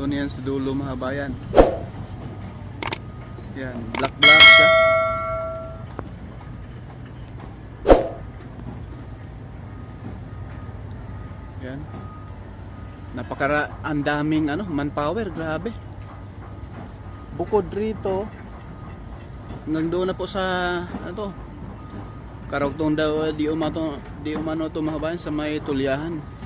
semento niyan sa dulo mga bayan. Yan, black siya. Yan. Ang daming manpower, grabe. Bukod rito, hanggang doon na po sa Karugtong daw di umano to mga bayan sa may tulyahan.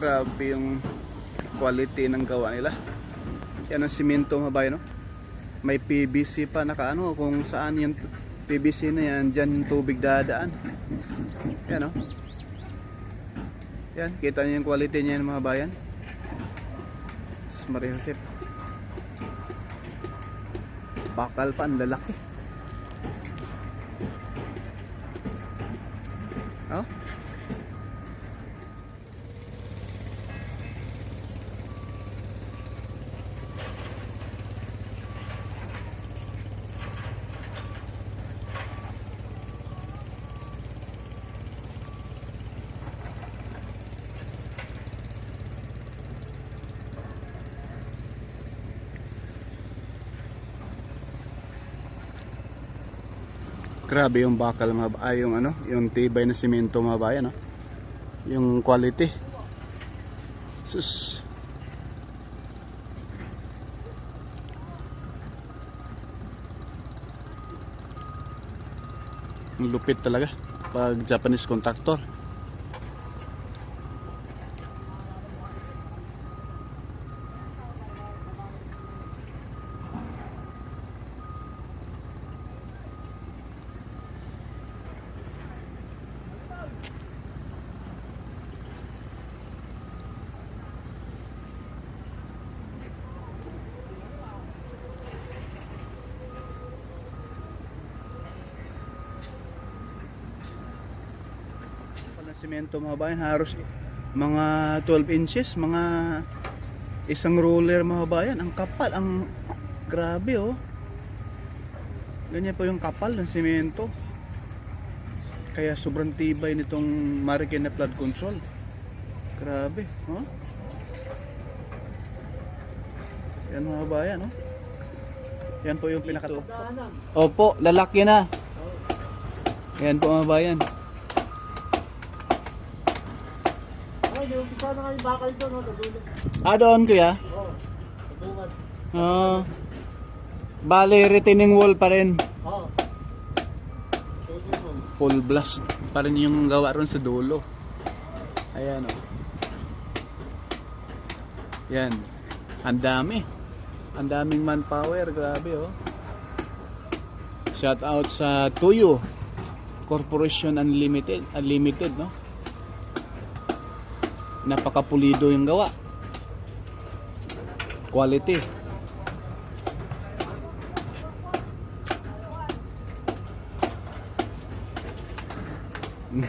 Grabe yung quality ng gawa nila. Yan ang simento mga bayan, no? May PVC pa nakaano kung saan yung PVC na yan, dyan yung tubig dadaan. Yan, no? Yan, kita niyo yung quality niya mga bayan. Maria Josep. Bakal pa, ang lalaki. Oh? Grabe yung bakal yung tibay na simento mga bayan, no? Yung quality. Sus. Ang lupit talaga pag Japanese contractor. Semento mga bayan, halos mga 12 inches, mga isang roller mga bayan. Ang kapal, ang grabe, oh. Ganyan po yung kapal ng semento. Kaya sobrang tibay nitong Marikina flood control. Grabe, oh. Yan mga bayan, oh. Yan po yung pinakatok. Opo, lalaki na. Yan po mga bayan. Umpisa na nga yung bakal doon, no? Doon kuya? Oo, sabungan. Bale, retaining wall pa rin. Oo. Full blast pa rin yung gawa ron sa dulo. Ayan, oh. Yan. Ang dami. Ang daming manpower, grabe, oh. Shout out sa Tuyo Corporation Unlimited, no? Napakapulido yung gawa. Quality.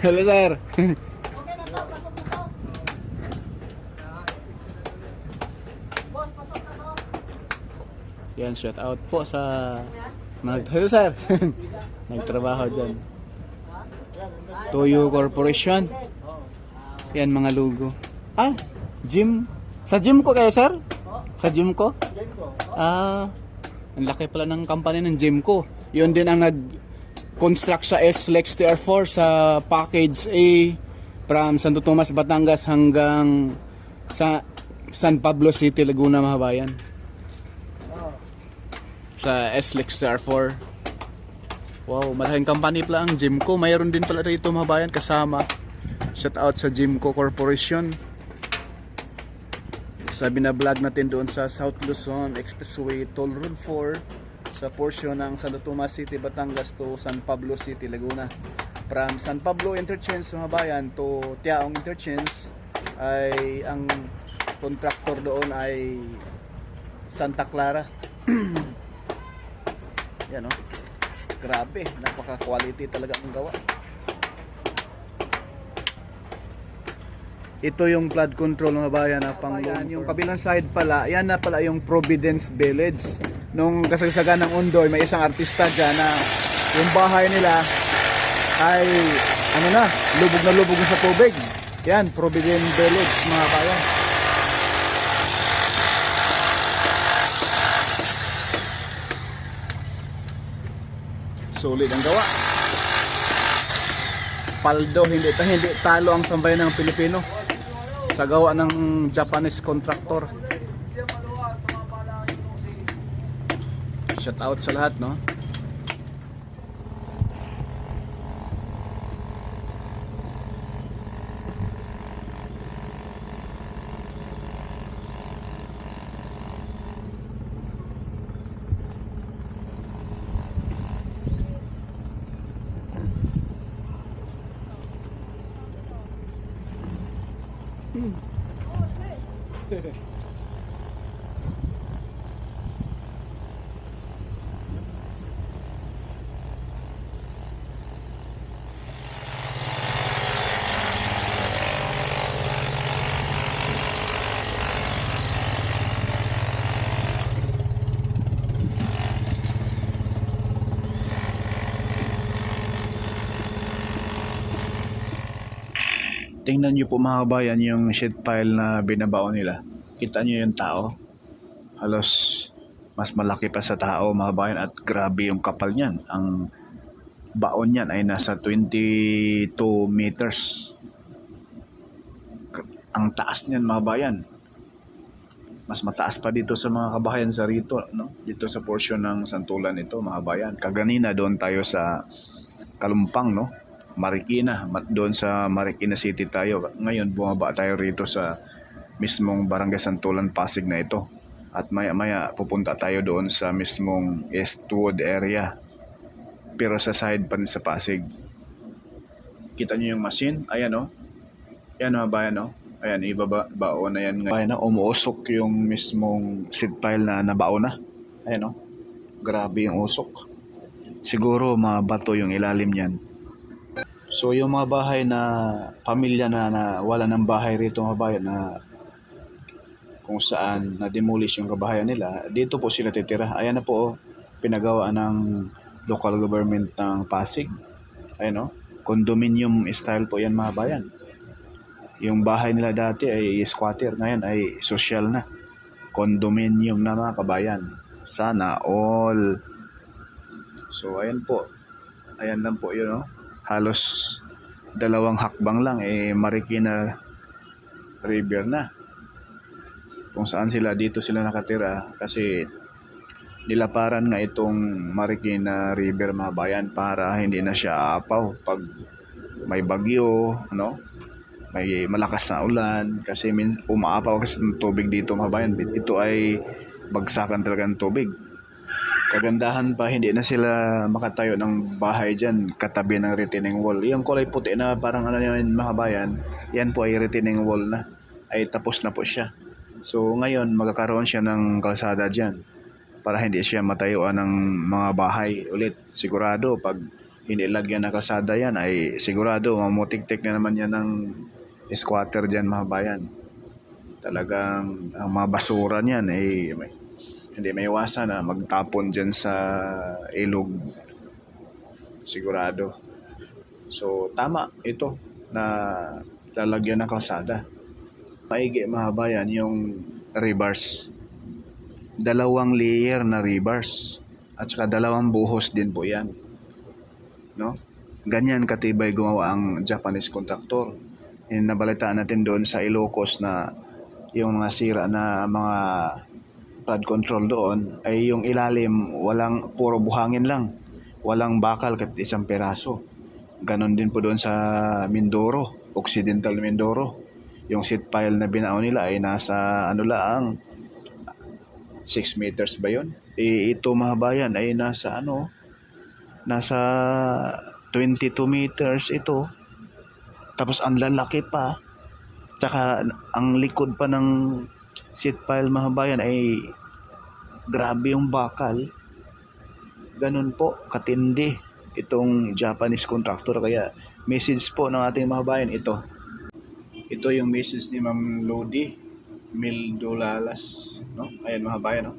Hello sir. Okay na to, pasok na to. Boss, pasok na to. Yan, shout out po sa hello sir. Nagtrabaho dyan. Tuyo Corporation. Yan mga logo. Gym. Sa gym ko kayo sir? Sa gym ko? Ang laki pala ng company ng gym ko. Yun din ang nag-construct sa SLEX TR4 sa package A from Santo Tomas, Batangas hanggang sa San Pablo City, Laguna, mga bayan. Sa SLEX TR4. Wow, malaking company pala ang gym ko. Mayroon din pala rito mga bayan kasama. Shout out sa Gymco Corporation. Sabi na vlog natin doon sa South Luzon Expressway Toll Road 4 sa portion ng Santo Tomas City, Batangas to San Pablo City, Laguna. From San Pablo Interchange mga bayan to Tiaong Interchange ay ang contractor doon ay Santa Clara. Yan oh. Grabe, napaka-quality talaga ang gawa. Ito yung flood control mga bayan na pang yung kabilang side pala, yan na pala yung Providence Village. Nung kasagsagan ng Ondoy, may isang artista dyan na yung bahay nila ay ano na, lubog na sa tubig. Yan, Providence Village mga bayan. Solid ang gawa. Paldo, hindi talo ang sambayan ng Pilipino sa gawa ng Japanese contractor. Shout out sa lahat, no? Tingnan nyo po mga kabayan yung sheet pile na binabaon nila. Kita nyo yung tao. Halos mas malaki pa sa tao mga kabayan at grabe yung kapal niyan. Ang baon niyan ay nasa 22 meters. Ang taas niyan mga kabayan. Mas mataas pa dito sa mga kabayan sa rito, no? Dito sa portion ng Santulan ito mga kabayan. Kaganina doon tayo sa Kalumpang, no? Marikina, doon sa Marikina City tayo. Ngayon bumaba tayo rito sa mismong Barangay Santulan, Pasig na ito. At maya pupunta tayo doon sa mismong Eastwood area. Pero sa side pa rin sa Pasig. Kita nyo yung machine? Ayan o. Ayan mga bayan o. Ayan, ibabao na yan ngayon. Umuusok yung mismong seed pile na nabao na. Ayan o. Grabe yung usok. Siguro mga bato yung ilalim yan. So yung mga bahay na pamilya na wala ng bahay rito mga bayan na kung saan na-demolish yung kabahayan nila, dito po sila titira. Ayan na po, pinagawa ng local government ng Pasig. Ayan o, condominium style po yan mga bayan. Yung bahay nila dati ay squatter, ngayon ay social na. Condominium na mga kabayan. Sana all. So ayan po, ayan lang po yun o. Halos 2 hakbang lang Marikina River na. Kung saan dito sila nakatira kasi nilaparan nga itong Marikina River mga bayan para hindi na siya aapaw pag may bagyo, no? May malakas na ulan kasi umaapaw kasi ng tubig dito mga bayan. Ito ay bagsakan talaga ng tubig. Kagandahan pa, hindi na sila makatayo ng bahay dyan katabi ng retaining wall. Yung kulay puti na parang ano yun mga bayan, yan po ay retaining wall na. Ay tapos na po siya. So ngayon magkakaroon siya ng kalsada dyan para hindi siya matayuan ng mga bahay ulit. Sigurado pag hindi lagyan ng kalsada yan ay sigurado mamutik-tik na naman yan ng squatter dyan mga bayan. Talagang ang mga basura niyan ay hindi may iwasan na magtapon dyan sa ilog. Sigurado. So tama ito na lalagyan ng kalsada. Maigi mga bayan yung rebars. 2 layer na rebars. At saka 2 buhos din po yan. No? Ganyan katibay gumawa ang Japanese contractor. Yung nabalitaan natin doon sa Ilocos na yung mga sira na mga flood control doon ay yung ilalim walang, puro buhangin lang, walang bakal kahit isang peraso. Ganon din po doon sa Mindoro, Occidental Mindoro. Yung seat pile na binao nila ay nasa ano lang 6 meters ba yun? Ito mga bayan ay nasa 22 meters ito. Tapos ang lalaki pa. Tsaka ang likod pa ng seat pile mga bayan ay grabe yung bakal. Ganun po katindi itong Japanese contractor. Kaya message po ng ating mga bayan ito. Ito yung message ni Ma'am Lodi Mildolalas, no? Ayan mga bayan, no?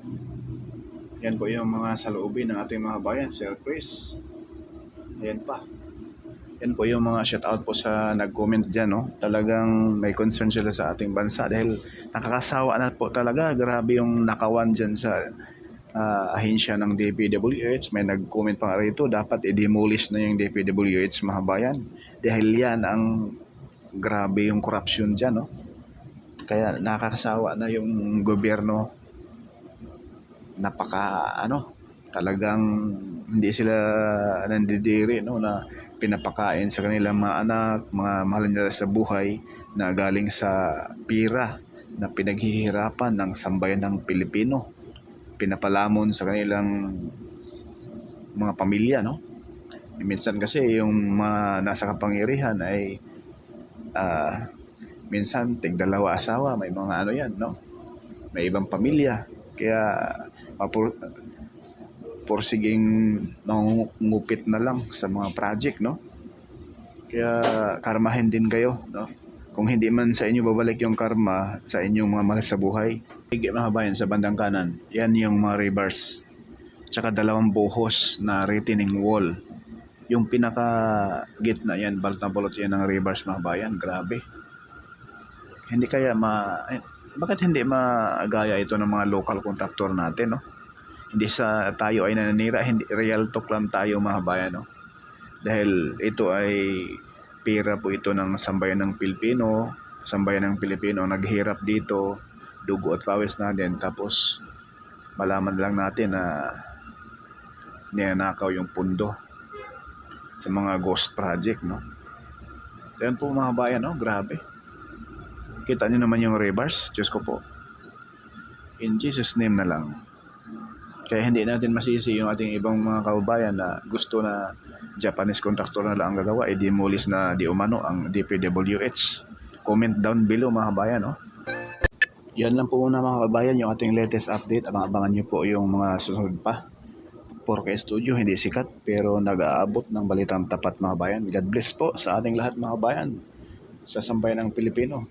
Yan po yung mga saloobin ng ating mga bayan, Sir Chris. Ayan pa. Yan po yung mga shoutout po sa nag-comment dyan, no? Talagang may concern sila sa ating bansa dahil nakakasawa na po talaga. Grabe yung nakawan dyan sa ahensya ng DPWH. May nag-comment pa nga rito, dapat i-demolish na yung DPWH mga bayan. Dahil yan ang grabe yung corruption dyan, no? Kaya nakakasawa na yung gobyerno. Talagang hindi sila nandidiri, no, na pinapakain sa kanilang mga anak, mga mahal nila sa buhay na galing sa pira na pinaghihirapan ng sambayan ng Pilipino. Pinapalamon sa kanilang mga pamilya, no? Minsan kasi yung mga nasa kapangyarihan ay minsan tig-dalawa asawa, may mga yan, no? May ibang pamilya. Kaya porsiging nangungupit na lang sa mga project, no? Kaya karmahin din kayo, no? Kung hindi man sa inyo babalik yung karma sa inyong mga mahal sa buhay. Mga bayan sa bandang kanan, yan yung mga rebars. Tsaka 2 buhos na retaining wall. Yung pinaka gitna yan, balot na balot yan ng rebars mga bayan. Grabe. Bakit hindi magaya ito ng mga local contractor natin, no? Hindi sa tayo ay nananira, hindi real talk lang tayo mga bayan, no? Dahil ito ay pera po ito ng sambayan ng Pilipino. Sambayan ng Pilipino naghirap dito, dugo at pawis natin, tapos malaman lang natin na ninanakaw yung pundo sa mga ghost project, no? Yan po mga bayan, no? Grabe. Kita nyo naman yung rebars, Diyos ko po. In Jesus name na lang. Kaya hindi natin masisi yung ating ibang mga kababayan na gusto na Japanese contractor na lang ang gagawa, i-demolish na di umano ang DPWH. Comment down below mga kabayan, no? Yan lang po muna mga kabayan yung ating latest update. Abangan nyo po yung mga susunod pa. 4K Studio, hindi sikat pero nag-aabot ng balitang tapat mga kabayan. God bless po sa ating lahat mga kabayan sa sambayan ng Pilipino.